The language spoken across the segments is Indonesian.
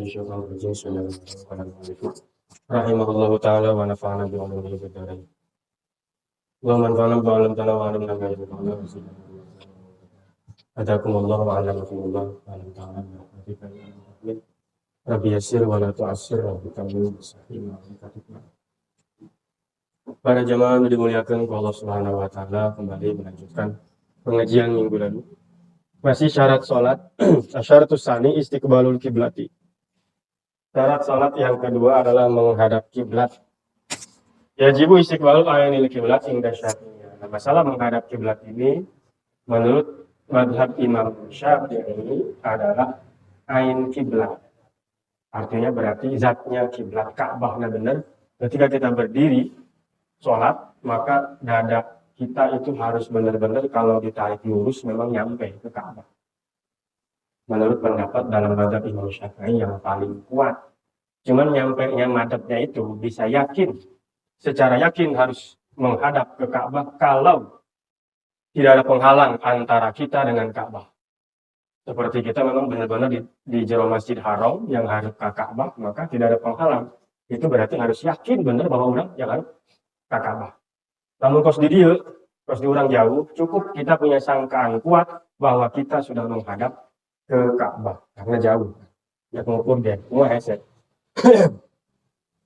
الشيطان الرجيم بسم الله الرحمن الرحيم رحمه الله تعالى ونفعنا بعلومه في الدارين اللهم انفعنا بما علمتنا وعلمنا ما ينفعنا وزدنا علما هداكم الله وعلمكم الله وعلم تعالى برحمتك يا ارحم الراحمين ربي يسر ولا تعسر ربي كمل bisahil wa Para jamaah yang dimuliakan Allah Subhanahu wa taala, kembali melanjutkan pengajian minggu lalu. Masih syarat salat, syaratus tsani istiqbalul kiblati. Syarat salat yang kedua adalah menghadap kiblat. Yajibu istiqbalul ainil kiblat inda Syafi'iyah. Nah, masalah menghadap kiblat ini menurut mazhab Imam Syafi'i adalah ain kiblat. Artinya berarti zatnya kiblat, Ka'bahnya benar. Ketika kita berdiri sholat, maka dada kita itu harus benar-benar kalau ditarik lurus memang nyampe ke Ka'bah. Menurut pendapat dalam mazhab Imam Syafi'i yang paling kuat. Cuman nyampe-nya madhabnya itu bisa yakin, secara yakin harus menghadap ke Ka'bah kalau tidak ada penghalang antara kita dengan Ka'bah. Seperti kita memang benar-benar di jero Masjid Haram yang harus ke Ka'bah, maka tidak ada penghalang. Itu berarti harus yakin benar bahwa orang yang harus ke Ka'bah. Namun kos di dia, kos di orang jauh, cukup kita punya sangkaan kuat bahwa kita sudah menghadap ke Ka'bah karena jauh. Ya mengukur deh, semua headset.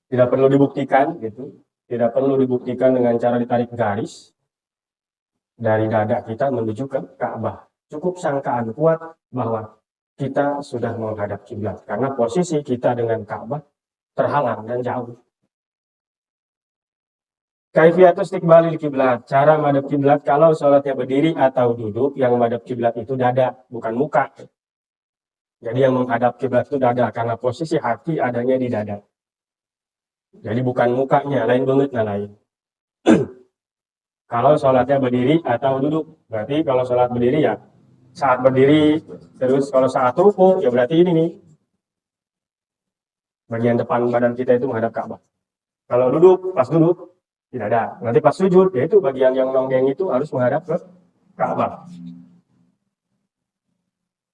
Tidak perlu dibuktikan gitu. Tidak perlu dibuktikan dengan cara ditarik garis dari dada kita menuju ke Ka'bah. Cukup sangkaan kuat bahwa kita sudah menghadap kiblat karena posisi kita dengan Ka'bah terhalang dan jauh. Kaifiatus istiqbalil kiblat, cara madhab kiblat kalau sholatnya berdiri atau duduk, yang madhab kiblat itu dada, bukan muka. Jadi yang menghadap kiblat itu dada karena posisi hati adanya di dada. Jadi bukan mukanya, lain banget nah lain. Kalau sholatnya berdiri atau duduk, berarti kalau sholat berdiri ya saat berdiri, terus kalau saat ruku ya berarti ini nih. Bagian depan badan kita itu menghadap Ka'bah. Kalau duduk, pas duduk tidak ada. Nanti pas sujud, yaitu bagian yang nonggeng itu harus menghadap ke Ka'bah.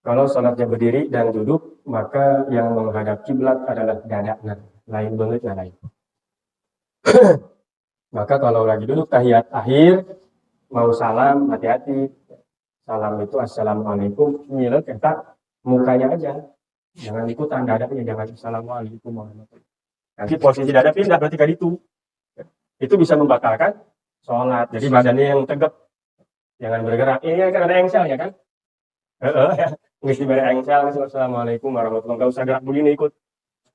Kalau sholatnya berdiri dan duduk, maka yang menghadap kiblat adalah dada. Nah, lain banget nah lain. Maka kalau lagi duduk tahiyat akhir, mau salam, hati-hati. Salam itu assalamualaikum, nyilet kita mukanya aja. Jangan ikutan dadanya, jangan assalamualaikum warahmatullahi. Nanti posisi dada pindah berarti kan itu bisa membatalkan sholat. Jadi badannya yang tegap, jangan bergerak. Ini kan ada engselnya kan? Ya. Nggak diberi engsel, assalamualaikum warahmatullahi wabarakatuh. Nggak usah gerak begini ikut.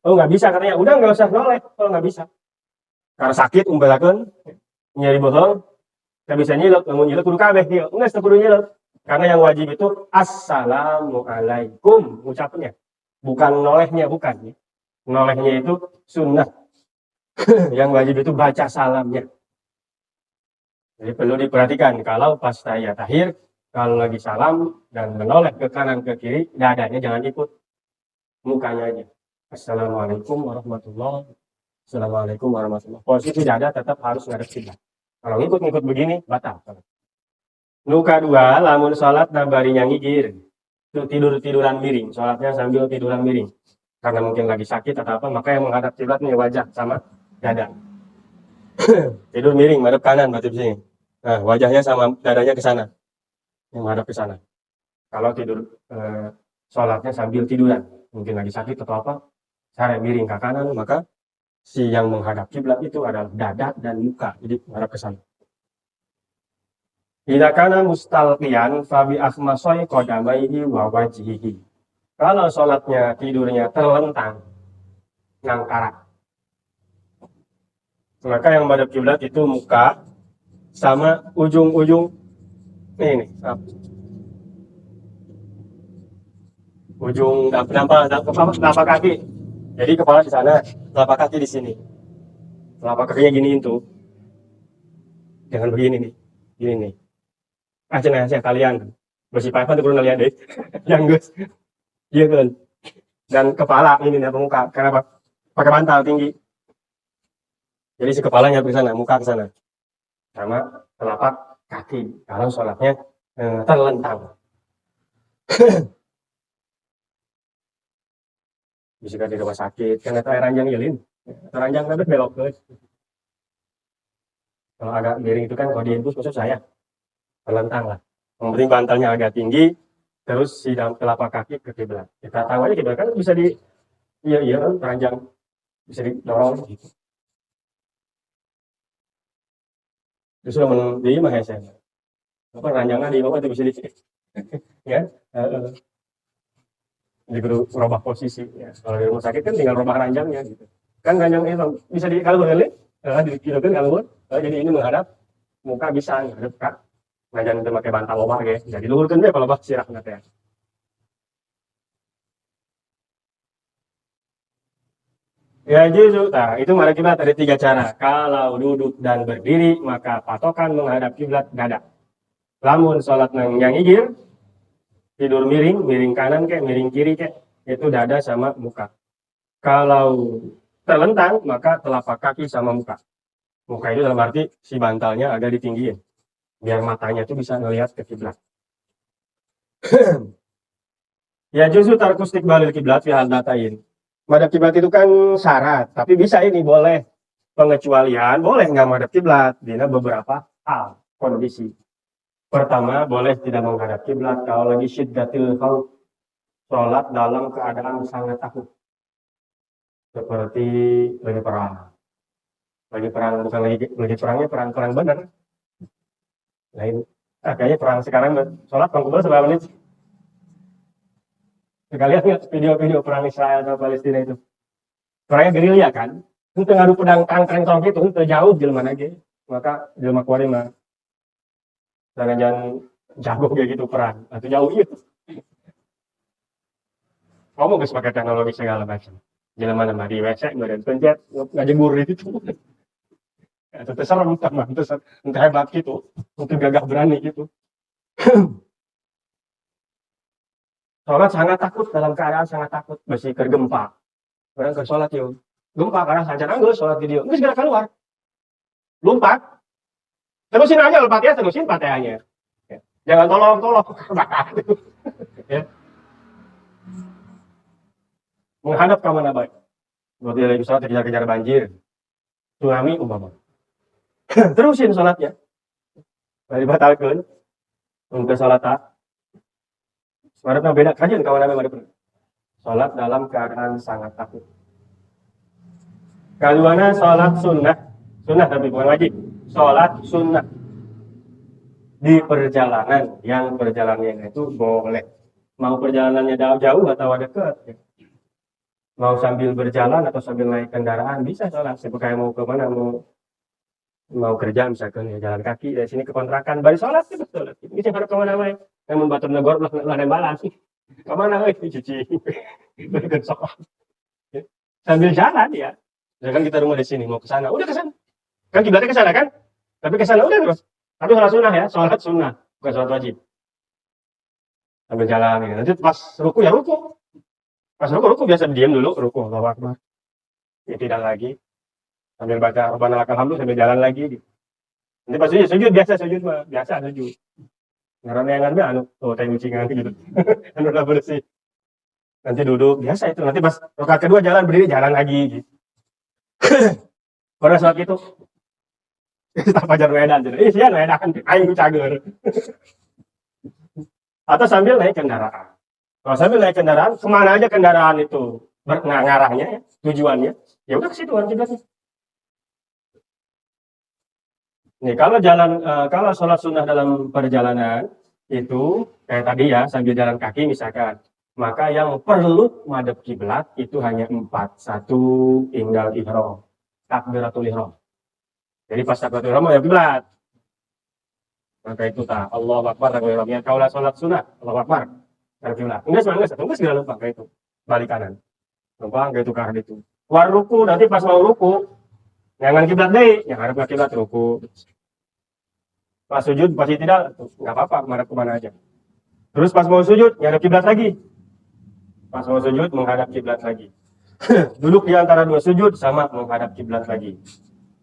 Oh nggak bisa katanya. Udah nggak usah noleh. Oh nggak bisa. Karena sakit umpalakan, nyari bohong, nggak bisa nyilek. Namun nyilek kudu kabeh dia. Nggak kudu nyilek. Karena yang wajib itu assalamualaikum ucapnya. Bukan nolehnya, bukan. Nolehnya itu sunnah. Yang wajib itu baca salamnya. Jadi perlu diperhatikan kalau pas tahiyat akhir, kalau lagi salam dan menoleh ke kanan ke kiri, dadanya jangan ikut, mukanya aja. Assalamualaikum warahmatullahi wabarakatuh. Assalamualaikum warahmatullahi wabarakatuh. Posisi dada tetap harus ngadep kiblat. Kalau ngikut-ngikut begini batal. Nuka dua, lamun sholat dan barinya ngigir. Itu tiduran miring, sholatnya sambil tiduran miring. Karena mungkin lagi sakit atau apa, maka yang menghadap kiblatnya wajah sama dada. Tidur miring, madep kanan berarti di sini. Nah, wajahnya sama dadanya ke sana. Yang menghadap ke sana. Kalau tidur sholatnya sambil tiduran, mungkin lagi sakit atau apa, cara miring ke kanan, maka si yang menghadap kiblat itu adalah dada dan muka, jadi menghadap ke sana. Idza kana mustalqiyan fa bi akhmasai qadamaihi wa wajhihi. Kalau sholatnya tidurnya terlentang ngangkarak, maka yang menghadap kiblat itu muka sama ujung-ujung ini ujung telapak kaki. Jadi kepala di sana, telapak kaki di sini. Telapak kakinya giniin tuh. Jangan begini nih. Gini nih. Cenah saya kalian. Bersifat tuh perlu lihat deh. Yang gus. Iya kan. Dan kepala ini nih muka. Kenapa? Pakai bantal tinggi. Jadi si kepalanya ke sana, muka ke sana. Sama telapak kaki. Kalau sholatnya terlentang. bisa di rumah sakit kan eta ranjang ieu ranjang teh belok ke. Kalau agak miring itu kan kalau di infus maksud saya terlentang lah. Yang penting bantalnya agak tinggi, terus si dalam telapak kaki ke kiblat. Kita tahu aja kiblat kan bisa di iya kan ranjang bisa didorong gitu. Terus di mah hese. Apa ranjangnya di bawah itu bisa di ya. Jadi kudu merubah posisi ya. Kalau di rumah sakit kan tinggal rubah ranjangnya gitu. Kan ranjang itu bisa di kalau boleh gitu kan kalau jadi ini menghadap muka bisa ngadep ka ranjang itu pakai bantal loba ge. Jadi luhurkeun deh kalau bah sirahna teh. Ya justru, nah itu mari kiblat ada 3 cara. Kalau duduk dan berdiri maka patokan menghadap kiblat dada. Lamun sholat nang nyangigir, tidur miring, miring kanan ke, miring kiri ke, itu dada sama muka. Kalau terlentang maka telapak kaki sama muka. Muka itu dalam arti si bantalnya agak ditinggiin, biar matanya itu bisa ngelihat ke kiblat. Ya justru tarkustik balil kiblat fi hal datain. Madhab kiblat itu kan syarat, tapi bisa ini boleh pengecualian, boleh nggak madhab kiblat di beberapa hal kondisi. Pertama, boleh tidak menghadap kiblat kalau lagi syiddatil khauf, sholat dalam keadaan sangat takut. Seperti lagi perang. Lagi perang bukan lagi perangnya perang benar. Lain kayaknya perang sekarang sholat pangkubal seberapa menit? Sekalian lihat video-video perang Israel sama Palestina itu. Perangnya gerilya kan? Itu ngadu pedang kangkreng tong gitu, itu jauh jelema lagi. Maka jelema kuari mah jangan jago kayak gitu perang atau jauh gitu. Kamu gak pakai teknologi segala macam. Jelema nama di WC kemudian pencet ngajebur itu. Itu serem teman, itu hebat gitu, untuk gagah berani gitu. Sholat sangat takut dalam keadaan sangat takut, masih kergempa. Orang ke sholat yuk, gempa karena sancan anggus sholat video, nggak segera keluar, lompat, terusin aja lompat ya, terusin patehnya. Ya. Jangan tolong ya. Menghadap ke mana baik? Buat dia lagi sholat kejar-kejar banjir, tsunami umpama. Terusin sholatnya, dari batalkan, untuk sholat tak. Sebenarnya beda kajian kawan nabi madep. Sholat dalam keadaan sangat takut. Keduanya sholat sunnah tapi bukan wajib. Sholat sunnah di perjalanan, yang perjalanannya itu boleh. Mau perjalanannya jauh atau dekat. Mau sambil berjalan atau sambil naik kendaraan bisa sholat. Seperti mau ke mana, mau kerja misalkan ya jalan kaki dari sini ke kontrakan, bari sholat ya betul. Ini saya harap kemana baik. Yang membatur negor lah balas. Kemana cuci sambil jalan ya. Misalkan kita rumah di sini mau ke sana, udah ke sana. Kan kiblatnya ke sana kan? Tapi ke sana udah terus. Tapi sholat sunnah ya, sholat sunnah, bukan sholat wajib. Sambil jalan gitu. Nanti pas ruku ya ruku. Pas ruku biasa diam dulu, ruku Allahu Akbar. Ya tidak lagi. Sambil baca Rabbana lakal hamdu sambil jalan lagi gitu. Nanti pas sujud biasa sujud. Karena yang anu teh kucingan gitu. Anu udah bersih. Nanti duduk biasa itu. Nanti pas rakaat kedua jalan berdiri jalan lagi gitu. Pada saat itu tak pajar wedan jadi. Sia wedan aing ku cager. Atau sambil naik kendaraan. Kalau sambil naik kendaraan, kemana aja kendaraan itu ngarahnya ya, tujuannya, ya udah ke situ kan kiblatnya. Nih kalau sholat sunnah dalam perjalanan itu kayak tadi ya sambil jalan kaki misalkan, maka yang perlu madhab kiblat itu hanya 4. 1 tinggal ihram, takbiratul ihram. Jadi pas takbiratul ihram ya kiblat. Maka itu Allahu Akbar takbiratul ihram. Kaulah sholat sunnah, Allahu Akbar. Kiblat. Enggak segera lupa kayak itu. Balik kanan. Lupa kayak itu ke arah itu. War ruku nanti pas mau ruku jangan kiblat deh, yang harap kiblat ruku. Pas sujud pasti tidak, nggak apa-apa, menghadap kemana aja. Terus pas mau sujud, ngadap kiblat lagi. Pas mau sujud, menghadap kiblat lagi. Duduk di antara 2 sujud sama menghadap kiblat lagi.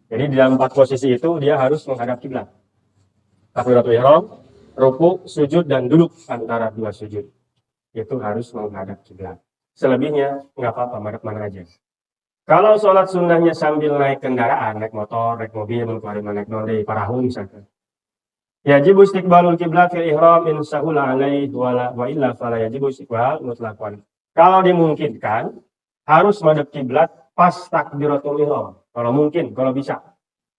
Jadi di dalam 4 posisi itu dia harus menghadap kiblat. Takbiratul ihram, ruku, sujud dan duduk antara 2 sujud. Itu harus menghadap kiblat. Selebihnya nggak apa-apa, madep mana aja. Kalau sholat sunnahnya sambil naik kendaraan, naik motor, naik mobil, naik nonde, parahu misalkan. Yajibu istiqbalul kiblat fil ihram in sahula alaih wa illa fala yajibu istiqbal mutlaqan. Kalau dimungkinkan harus madep kiblat pas takbiratul ihram. Kalau mungkin, kalau bisa.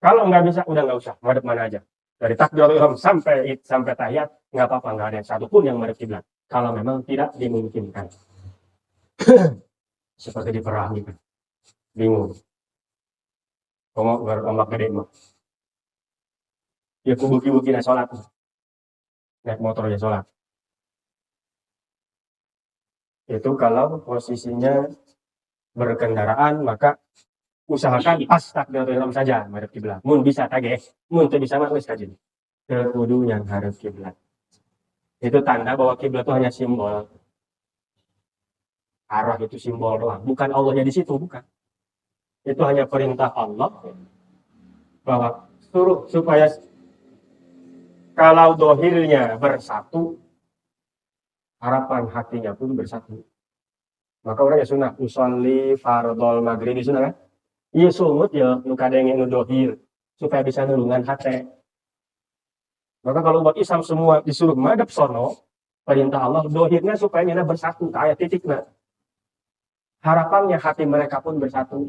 Kalau nggak bisa, udah nggak usah, madep mana aja. Dari takbiratul ihram sampai tahiyat nggak apa-apa, nggak ada yang satupun yang madep kiblat. Kalau memang tidak dimungkinkan. Seperti di perahu kan. Bingung. Ngomong ombak gede mah. Ya kubuki-buki naik sholat. Naik motor ya sholat. Itu kalau posisinya berkendaraan, maka usahakan pas takbiratul ihram saja madep kiblat. Mun bisa tage, mun teu bisa mah geus kajin. Teu kudu yang hareup kiblat. Itu tanda bahwa kiblat itu hanya simbol. Arah itu simbol doang, bukan Allahnya di situ, bukan. Itu hanya perintah Allah bahwa suruh supaya kalau dohirnya bersatu, harapan hatinya pun bersatu. Maka orang ya sunnah usolli fardol maghrib di sunnah kan? Iya sumut ya nu kadenge nu dohir supaya bisa nulungan hate. Maka kalau umat Islam semua disuruh madep sono, perintah Allah dohirnya supaya nyana bersatu kayak titikna. Harapannya hati mereka pun bersatu.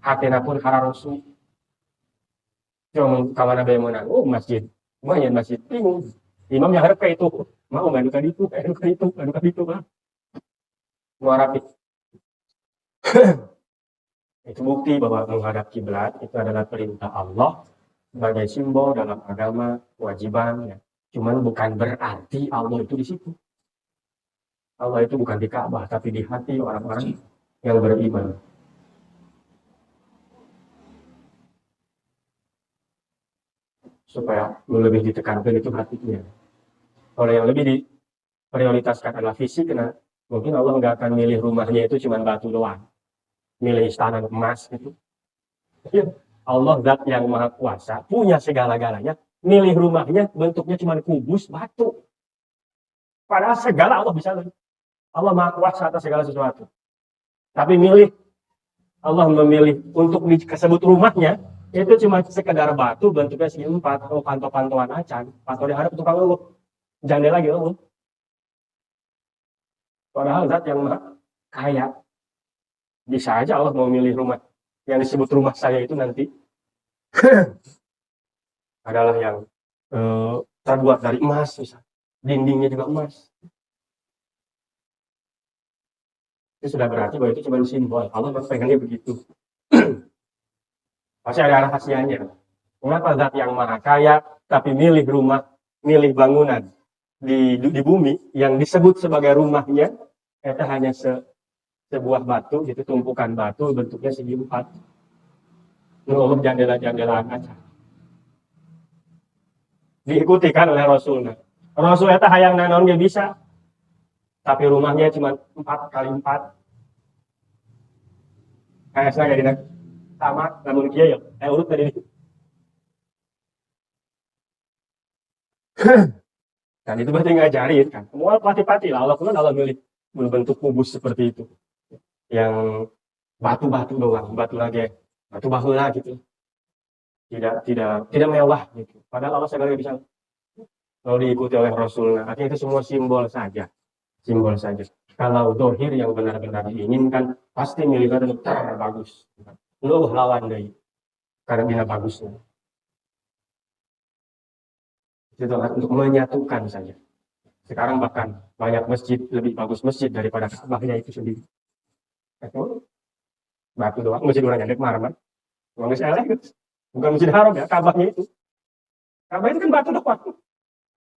Hatina pun hararosu. Cuma kawan ada yang menang, masjid. Banyak masjid, bingung. Imam yang harap kayak itu. Mau nggak duka itu, kayak duka itu, nggak duka itu. Mau rapi. Itu bukti bahwa menghadap kiblat itu adalah perintah Allah sebagai simbol dalam agama, kewajiban. Ya. Cuman bukan berarti Allah itu di situ. Allah itu bukan di Ka'bah, tapi di hati orang-orang yang beriman. Supaya lebih ditekankan itu hatinya. Kalau yang lebih diprioritaskan adalah fisik, nah mungkin Allah nggak akan milih rumahnya itu cuma batu doang, milih istana emas gitu. Allah zat yang maha kuasa, punya segala-galanya, milih rumahnya bentuknya cuma kubus batu. Padahal segala Allah bisa. Allah maha kuasa atas segala sesuatu. Tapi Allah memilih untuk disebut rumahnya, itu cuma sekedar batu bentuknya segi empat, panto-pantoan acan, panto diharap tukang lu. Jandela gitu. Padahal zat yang maha kaya. Bisa aja Allah mau milih rumah. Yang disebut rumah saya itu nanti adalah yang terbuat dari emas. Misalnya. Dindingnya juga emas. Itu sudah berarti bahwa itu cuma simbol. Allah pengennya begitu. Pasti ada rahasianya. Mengapa zat yang maha kaya tapi milih rumah, milih bangunan di bumi yang disebut sebagai rumahnya, itu hanya sebuah batu, gitu, tumpukan batu bentuknya segi empat. Menurut jandela-jandelaan aja. Diikuti kan oleh Rasulnya. Rasul itu hayang nanon dia bisa. Tapi rumahnya cuma 4x4. Kayak saya di sama, namun kia ya. Urut tadi. Dan itu berarti ngajarin kan. Semua pati-pati lah. Allah pun Allah milih berbentuk kubus seperti itu. Yang batu-batu doang, batu lagi, batu bahula gitu. Tidak mewah gitu. Padahal Allah segala bisa. Kalau diikuti oleh Rasulnya, artinya itu semua simbol saja. Simbol saja. Kalau dohir yang benar-benar diinginkan, pasti milihnya itu terbagus. Lu lawan deh. Karena dia bagusnya. Itu untuk menyatukan saja. Sekarang bahkan banyak masjid, lebih bagus masjid daripada Ka'bahnya itu sendiri. Itu batu doang, masjid orang nyadek marmer. Bukan bukan masjid haram ya, Ka'bahnya itu. Ka'bah itu kan batu doang.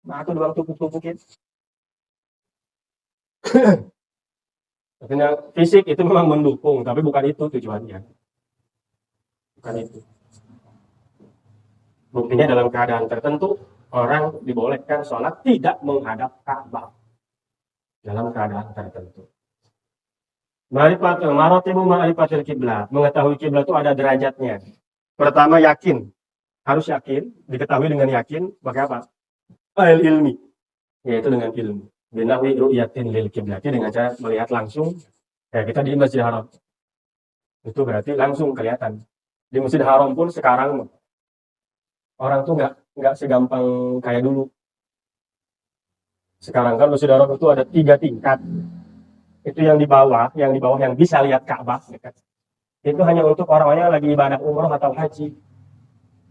Batu doang tumpuk-tumpukin. Artinya fisik itu memang mendukung, tapi bukan itu tujuannya. Bukan itu. Buktinya dalam keadaan tertentu, orang dibolehkan sholat tidak menghadap Ka'bah. Dalam keadaan tertentu. Marotibu ma'rifatil kiblat. Mengetahui kiblat itu ada derajatnya. Pertama yakin. Harus yakin. Diketahui dengan yakin. Pakai apa? Ilmi. Yaitu dengan ilmu. binahwi ru'yatin lil kiblati, dengan cara melihat langsung. Kayak kita di Masjidil Haram. Itu berarti langsung kelihatan. Di Masjidil Haram pun sekarang orang tuh nggak segampang kayak dulu. Sekarang kan Masjidil Haram itu ada 3 tingkat. Itu yang di bawah yang bisa lihat Ka'bah. Itu hanya untuk orang-orang yang lagi ibadah umroh atau haji.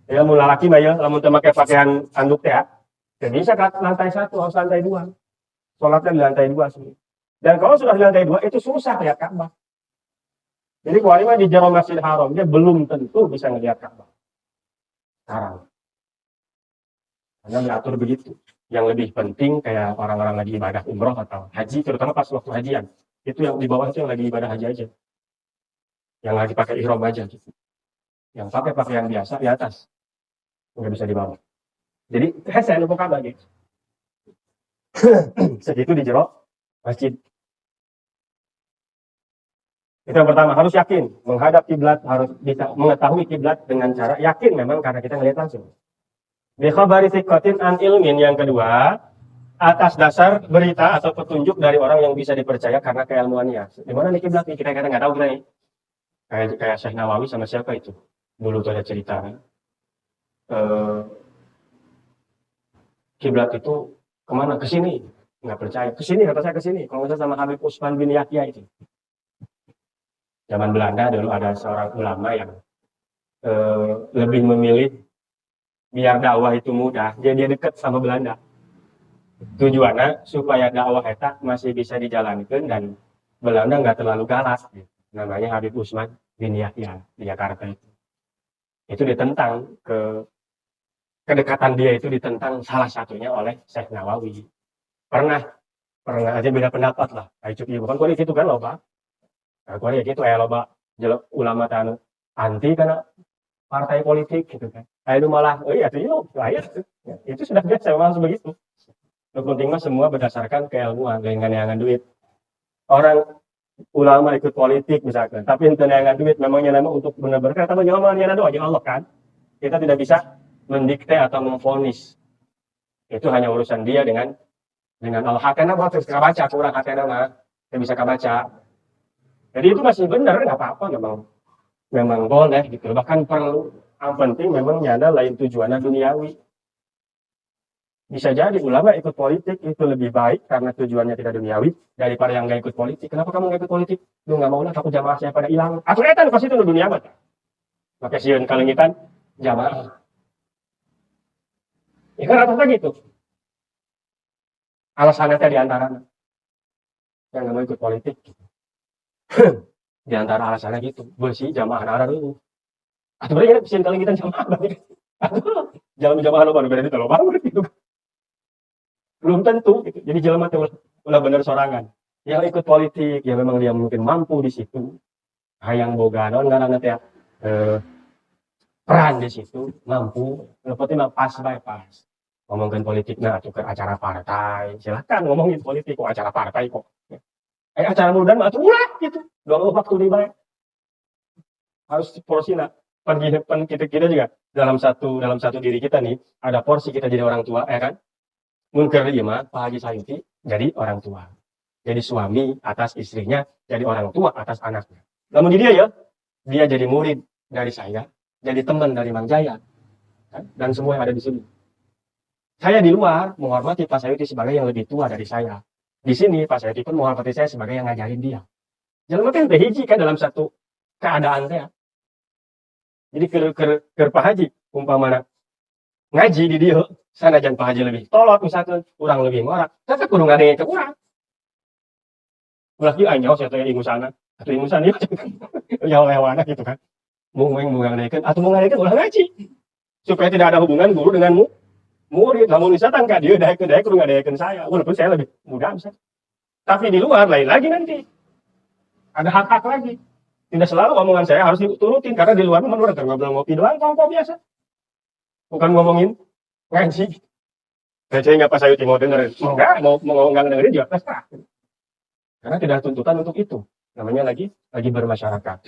Ya, mau lalaki mah ya, lamun teu make pakaian anduk teh, teu bisa ke lantai 1, harus lantai 2. Sholatnya di lantai 2 sih. Dan kalau sudah di lantai 2 itu susah lihat Ka'bah. Jadi kecuali mah di jero Masjidil Haram dia belum tentu bisa ngelihat Ka'bah. Sekarang. Karena diatur begitu. Yang lebih penting kayak orang-orang lagi ibadah umroh atau haji, terutama pas waktu hajian. Itu yang di bawah itu yang lagi ibadah haji aja. Yang lagi pakai ihram aja gitu. Yang pakai pakaian biasa di atas. Nggak bisa di bawah. Jadi saya lupa Ka'bah gitu. Segitu di jero masjid. Itu yang pertama, harus yakin menghadap kiblat, harus bisa mengetahui kiblat dengan cara yakin memang karena kita ngelihat langsung. Bi khabari thiqatin an ilmin, yang kedua, atas dasar berita atau petunjuk dari orang yang bisa dipercaya karena keilmuannya. Di mana nih kiblat nih? Kita kadang nggak tahu kita nih. Kayak Syekh Nawawi sama siapa itu? Dulu tuh ada cerita kan. Kiblat itu kemana? Ke sini. Nggak percaya. Ke sini, kata saya ke sini. Kalau misalnya sama Habib Usman bin Yahya itu. Zaman Belanda dulu ada seorang ulama yang lebih memilih biar dakwah itu mudah, jadi dia dekat sama Belanda. Tujuannya supaya dakwah eta masih bisa dijalankan dan Belanda nggak terlalu galak. Namanya Habib Usman bin Yahya di Jakarta itu. Itu ditentang, kedekatan dia itu ditentang salah satunya oleh Syekh Nawawi. Pernah aja beda pendapat lah. Ayo cukup bukan kualitas itu kan loba. Nah, kualitas itu loba jelek ulama tanu anti karena partai politik gitu kan. Ayo malah, iya tuh itu sudah biasa memang begitu. Yang penting mah semua berdasarkan keilmuan, dengan duit. Orang ulama ikut politik misalkan, tapi ente neangan duit, memangnya nama untuk benar-benar kata menjawab niana doa Allah kan. Kita tidak bisa mendikte atau memvonis. Itu hanya urusan dia dengan Allah. Hatena mah terus kabaca, kurang hatena mah tidak bisa kabaca. Jadi itu masih benar, nggak apa-apa, memang boleh gitu. Bahkan perlu. Yang penting memang nyada lain tujuannya duniawi. Bisa jadi ulama ikut politik itu lebih baik karena tujuannya tidak duniawi daripada yang nggak ikut politik. Kenapa kamu nggak ikut politik? Lu nggak mau lah, takut jamaah saya pada hilang. Aku etan pasti itu dunia amat. Maka sieun kalengitan jamaah. Ya kan rata-rata gitu. Alasannya di antara yang nggak mau ikut politik. Di antara alasannya gitu. Bersih jamaah anak-anak dulu. Atau berarti sieun kalengitan jamaah. Jalan jamaah lo baru berarti kalau banget gitu. Belum tentu gitu. Jadi jelema teh ulah bener sorangan. Yang ikut politik ya memang dia mungkin mampu di situ. Hayang boga naon ngaranna teh peran di situ, mampu. Yang penting mah pas bae pas. Ngomongin politik nah atuh ke acara partai. Silakan ngomongin politik kok acara partai kok. Acara mudan mah atuh ulah gitu. Doang waktu di bae. Harus porsina. Pan kita juga dalam satu diri kita nih ada porsi kita jadi orang tua, ya kan? Mungkin dia mah Pak Haji Sayuti jadi orang tua, jadi suami atas istrinya, jadi orang tua atas anaknya. Namun dia jadi murid dari saya, jadi teman dari Mang Jaya, kan? Dan semua yang ada di sini. Saya di luar menghormati Pak Sayuti sebagai yang lebih tua dari saya. Di sini Pak Sayuti pun menghormati saya sebagai yang ngajarin dia. Jangan makin hiji kan dalam satu keadaan saya. Jadi ke Pak Haji umpamana ngaji di dia sanajan Pak Haji lebih tolot misalkan kurang lebih ngorak tapi kudu ngadengin ke kurang ulah kieu anjos eta ilmu sana atau ilmu sana ya lewana gitu kan mau ngadengkeun atau mau ngadengkeun ulah ngaji supaya tidak ada hubungan guru dengan murid. Lamun misalkan ka dieu daek kudu ngadengkeun saya walaupun saya lebih muda misalkan. Tapi di luar lain lagi nanti ada hak-hak lagi. Tidak selalu omongan saya harus diturutin karena di luar menurut ngobrol ngopi doang kongko biasa. Bukan ngomongin ngaji. Saya nggak pas saya mau dengerin, mau nggak dengerin juga terserah. Karena tidak tuntutan untuk itu. Namanya lagi bermasyarakat.